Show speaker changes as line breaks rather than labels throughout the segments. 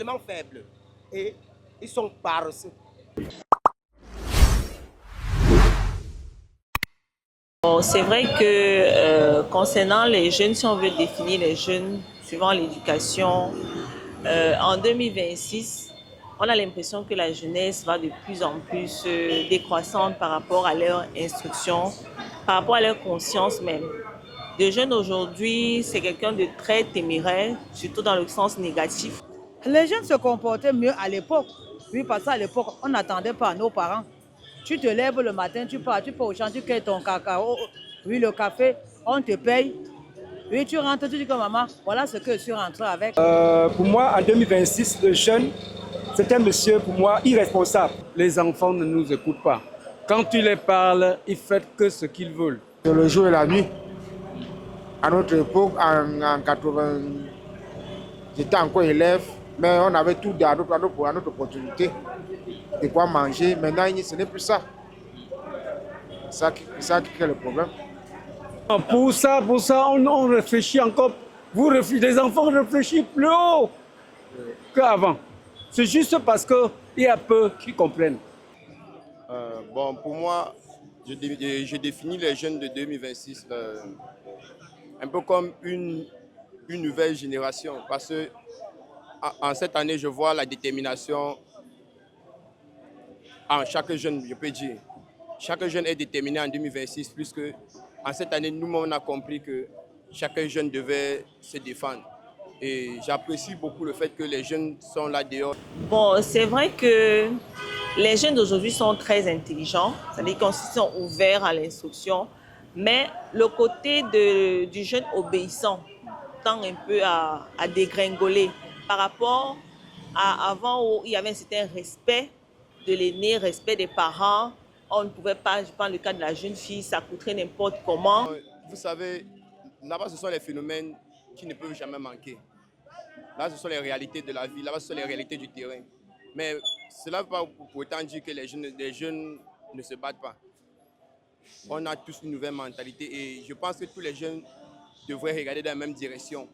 tellement faibles et ils sont paresseux.
Bon, c'est vrai que concernant les jeunes, si on veut définir les jeunes suivant l'éducation, en 2026, on a l'impression que la jeunesse va de plus en plus décroissante par rapport à leur instruction, par rapport à leur conscience même. Les jeunes aujourd'hui, c'est quelqu'un de très téméraire, surtout dans le sens négatif.
Les jeunes se comportaient mieux à l'époque. Oui, parce qu'à l'époque, on n'attendait pas nos parents. Tu te lèves le matin, tu pars au champ, tu cueilles ton cacao, oui, le café, on te paye. Oui, tu rentres, tu dis que maman, voilà ce que je suis rentré avec.
Pour moi, en 2026, le jeune, c'est un monsieur, pour moi, irresponsable.
Les enfants ne nous écoutent pas. Quand tu les parles, ils font que ce qu'ils veulent.
Le jour et la nuit. À notre époque, en 80, j'étais encore élève, mais on avait tout à notre opportunité de quoi manger. Maintenant, ce n'est plus ça. C'est ça qui crée le problème.
Pour ça, on réfléchit encore. Les enfants réfléchissent plus haut qu'avant. C'est juste parce qu'il y a peu qui comprennent.
Bon, pour moi, je définis les jeunes de 2026 un peu comme une nouvelle génération. Parce que en cette année, je vois la détermination en chaque jeune, je peux dire. Chaque jeune est déterminé en 2026, puisque en cette année, nous, on a compris que chaque jeune devait se défendre. Et j'apprécie beaucoup le fait que les jeunes sont là dehors.
Bon, c'est vrai que les jeunes d'aujourd'hui sont très intelligents, c'est-à-dire qu'ils sont ouverts à l'instruction, mais le côté du jeune obéissant tend un peu à dégringoler par rapport à avant où il y avait un certain respect de l'aîné, respect des parents. On ne pouvait pas, je prends le cas de la jeune fille, s'accroutrer n'importe comment.
Vous savez, là-bas, ce sont les phénomènes qui ne peuvent jamais manquer. Là, ce sont les réalités de la vie, là-bas, ce sont les réalités du terrain. Mais cela ne veut pas pour autant dire que les jeunes ne se battent pas. On a tous une nouvelle mentalité et je pense que tous les jeunes devraient regarder dans la même direction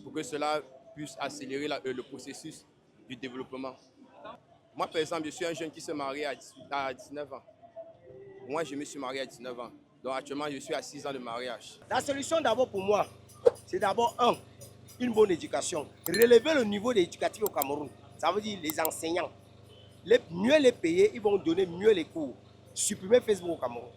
pour que cela puisse accélérer le processus du développement. Moi, par exemple, je suis un jeune qui s'est marié à 19 ans. Moi, je me suis marié à 19 ans. Donc actuellement, je suis à 6 ans de mariage.
La solution d'abord pour moi, c'est d'abord une bonne éducation. Relever le niveau éducatif au Cameroun. Ça veut dire les enseignants. Mieux les payer, ils vont donner mieux les cours. Supprimer Facebook au Cameroun.